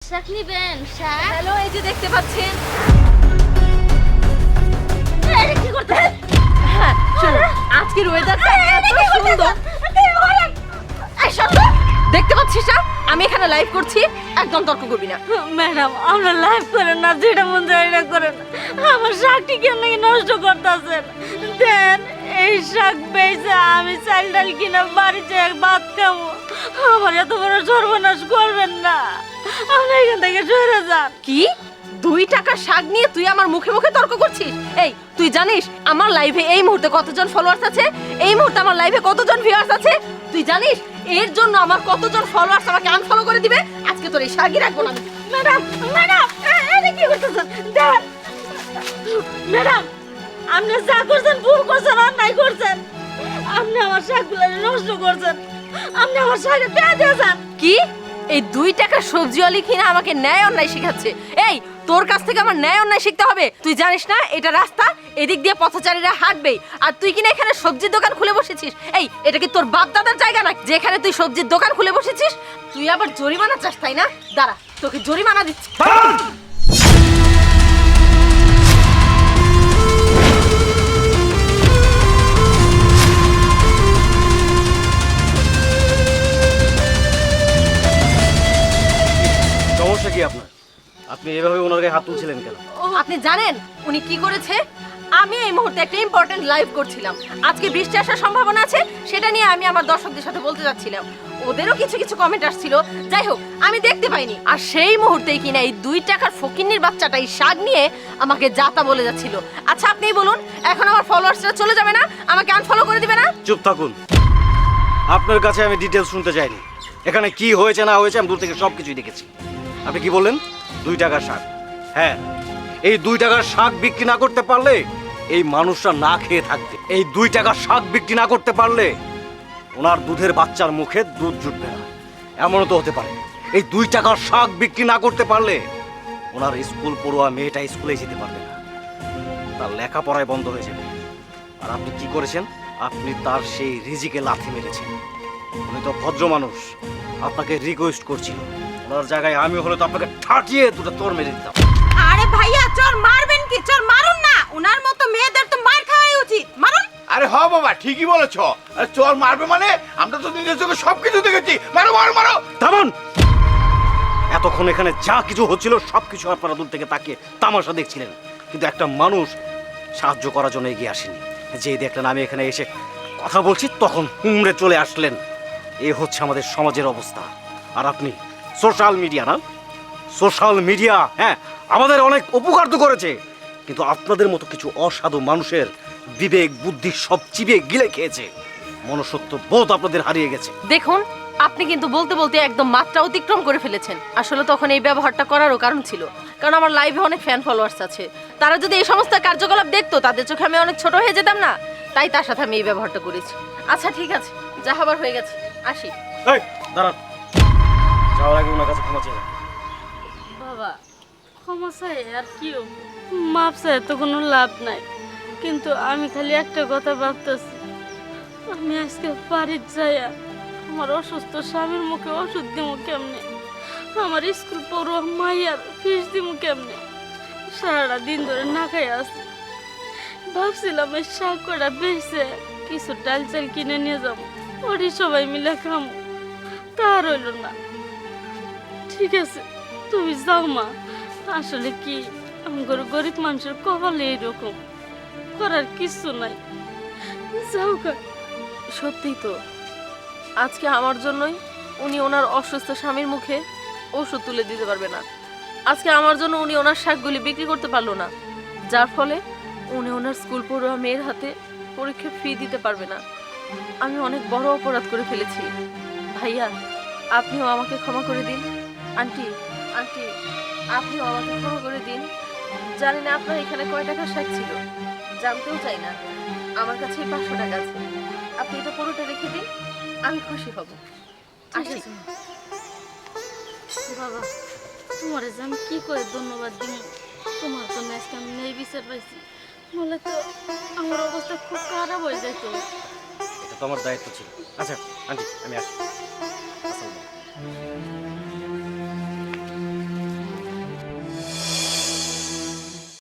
শাক নিবেন? শাক? হ্যালো, এই যে দেখতে পাচ্ছেন। আরে কি করতেছেন? হ্যাঁ, শোনো, আজকের ওয়েদারটা এত সুন্দর। এই শোনো, দেখতে পাচ্ছিস না আমি এখানে লাইভ করছি, একদম তর্ক করবি না। ম্যাডাম আমরা লাইভ করেন না, যেটা মন চায় এটা করেন। আমার শাকটি কেন নষ্ট করতেছেন? দেন এই শাক বেচে আমি চাল ডাল কিনা বাড়িতে ভাত খাবো। আমার এত বড় সর্বনাশ করবেন না, আপনি এখান থেকে সরে যান। কি 2 টাকার শাক নিয়ে তুই আমার মুখে মুখে তর্ক করছিস? এই তুই জানিস আমার লাইভে এই মুহূর্তে কতজন ফলোয়ার্স আছে? এই মুহূর্তে আমার লাইভে কতজন ভিউয়ার্স আছে? তুই জানিস এর জন্য আমার কতজন ফলোয়ার্স আমাকে আনফলো করে দিবে? আজকে তোর এই শাকই রাখবো না। ম্যাডাম ম্যাডাম এটা কি করতেছেন? দেন ম্যাডাম, আপনি যা করছেন ভুল করছেন, অন্যায় করছেন। আপনি আমার শাকগুলো নষ্ট করছেন, আপনি আমার শাকে পেয়ে দিয়েছেন। কি এই 2 টাকার সবজিওয়ালি কিনা আমাকে ন্যায় অন্যায় শেখাচ্ছে? এই তোর কাছ থেকে আমার ন্যায় অন্যায় শিখতে হবে। তুই জানিস না এটা রাস্তা, এদিক দিয়ে পথচারীরা হাঁটবেই, আর তুই কিনা এখানে সবজির দোকান খুলে বসেছিস। এই এটা কি তোর বাপ দাদার জায়গা না যেখানে তুই সবজির দোকান খুলে বসেছিস? তুই আবার জরিমানা চাস তাই না? দাঁড়া, তোকে জরিমানা দিচ্ছি। সমস্যা কি আপনার? আপনি এভাবে ওনার গায়ে হাত তুলছিলেন কেন? আপনি জানেন উনি কি করেছে? আমি এই মুহূর্তে একটা ইম্পর্টেন্ট লাইভ করছিলাম। আজকে বৃষ্টি আসার সম্ভাবনা আছে, সেটা নিয়ে আমি আমার দর্শকদের সাথে বলতে যাচ্ছিলাম। ওদেরও কিছু কিছু কমেন্ট আসছিল, যাই হোক আমি দেখতে পাইনি। আর সেই মুহূর্তেই কিনা এই 2 টাকার ফকিন্নির বাচ্চাটা এই শাক নিয়ে আমাকে যাতা বলে যাচ্ছিল। আচ্ছা আপনিই বলুন, এখন আমার ফলোয়ার্সরা চলে যাবে না? আমাকে আনফলো করে দিবে না? চুপ থাকুন। আপনার কাছে আমি ডিটেলস শুনতে চাইনি। এখানে কি হয়েছে না হয়েছে আমি দূর থেকে সব কিছুই দেখেছি। আপনি কি বললেন? 2 টাকার শাক। হ্যাঁ, এই 2 টাকার শাক বিক্রি না করতে পারলে এই মানুষরা না খেয়ে থাকবে। এই 2 টাকার শাক বিক্রি না করতে পারলে ওনার দুধের বাচ্চার মুখে দুধ জুটবে না, এমনও তো হতে পারে। এই 2 টাকার শাক বিক্রি না করতে পারলে ওনার স্কুল পড়ুয়া মেয়েটা স্কুলে যেতে পারবে না, তার লেখাপড়ায় বন্ধ হয়ে যাবে। আর আপনি কি করেছেন? আপনি তার সেই রিজিকে লাথি মেরেছেন। উনি তো ভদ্র মানুষ, আপনাকে রিকোয়েস্ট করছিল। ওনার জায়গায় আমি হলে তো আপনাকে ঠাটিয়ে দুটো তোর মেরে দিতাম। আরে ভাইয়া, চোর মারবেন কি? চোর মারুন না, উনার মতো মেয়েদের তো মার খাওয়াই উচিত। মারুন। আরে হ বাবা, ঠিকই বলেছো। চোর মারবে মানে আমরা তো নিজের চোখে সবকিছু দেখেছি। মারো মারো মারো। থামুন! এতক্ষণ এখানে যা কিছু হচ্ছিল সবকিছু আপনারা দূর থেকে তাকিয়ে তামাশা দেখছিলেন, কিন্তু একটা মানুষ সাহায্য করার জন্য এগিয়ে আসেনি। যেই দেখলেন আমি এখানে এসে কথা বলছি তখন হুমড়ে চলে আসলেন। এ হচ্ছে আমাদের সমাজের অবস্থা। আর আপনি সোশ্যাল মিডিয়া, না সোশ্যাল মিডিয়া, হ্যাঁ আমাদের অনেক উপকার তো করেছে, কিন্তু আপনাদের মতো কিছু অসাধু মানুষের বিবেক বুদ্ধি সব চিবিয়ে গিলে খেয়েছে। মনুষ্যত্ব বোধ আপনাদের হারিয়ে গেছে। দেখুন আপনি কিন্তু বলতে বলতে একদম মাত্রা অতিক্রম করে ফেলেছেন। আসলে তখন এই ব্যবহারটা করারও কারণ ছিল, কারণ আমার লাইভে অনেক ফ্যান ফলোয়ার্স আছে। তারা যদি এই সমস্ত কার্যকলাপ দেখতো তাদের চোখে আমি অনেক ছোট হয়ে যেতাম না, তাই তার সাথে আমি এই ব্যবহারটা করেছি। আচ্ছা ঠিক আছে, যা হবার হয়ে গেছে, আসি। এই দাঁড়ান, যাওয়ার আগে ওনার কাছে ক্ষমা চাইবেন। বাবা ক্ষমা চাই আর কি, মাপ চাই তো কোনো লাভ নাই। কিন্তু আমি খালি একটা কথা ভাবতেছি, আমি আজকে বাড়ির যাইয়া আমার অসুস্থ স্বামীর মুখে ওষুধ দিমু কেমনে, আমার স্কুল পড়ুয়া মাইয়ার ফিস দিমু কেমনে। সারাটা দিন ধরে না খাই আসছি। ভাবছিলাম এই শাক কটা বেঁচে কিছু ডাল চাল কিনে নিয়ে যাবো, ওটি সবাই মিলে খামো, তা রইল না। ঠিক আছে তুমি যাও মা, আসলে কি আমার গরিব মানুষের কপালে এইরকম, করার কিছু নাই, যাও গা। সত্যিই তো আজকে আমার জন্যই উনি ওনার অসুস্থ স্বামীর মুখে ওষুধ তুলে দিতে পারবে না। আজকে আমার জন্য উনি ওনার শাকগুলি বিক্রি করতে পারলো না, যার ফলে উনি ওনার স্কুল পড়ুয়া মেয়ের হাতে পরীক্ষার ফি দিতে পারবে না। আমি অনেক বড় অপরাধ করে ফেলেছি। ভাইয়া আপনিও আমাকে ক্ষমা করে দিন। আন্টি আন্টি আপনিও আমাকে ক্ষমা করে দিন। জানি না আপনার এখানে কয় টাকার শাক ছিল, জানতেও চাই না। আমার কাছে 500 টাকা আছে, আপনি এটা পুরোটা রেখে দিন, আমি খুশি হব। আসি। বাবা তোমার যে আমি কি করে ধন্যবাদ দিব, তোমার জন্য আজকে আমি নেই বিচার পাইছি, বলে তো আমার অবস্থা খুব খারাপ হয়ে যাইতো। এটা তো আমার দায়িত্ব ছিল। আচ্ছা আন্টি আমি আসি।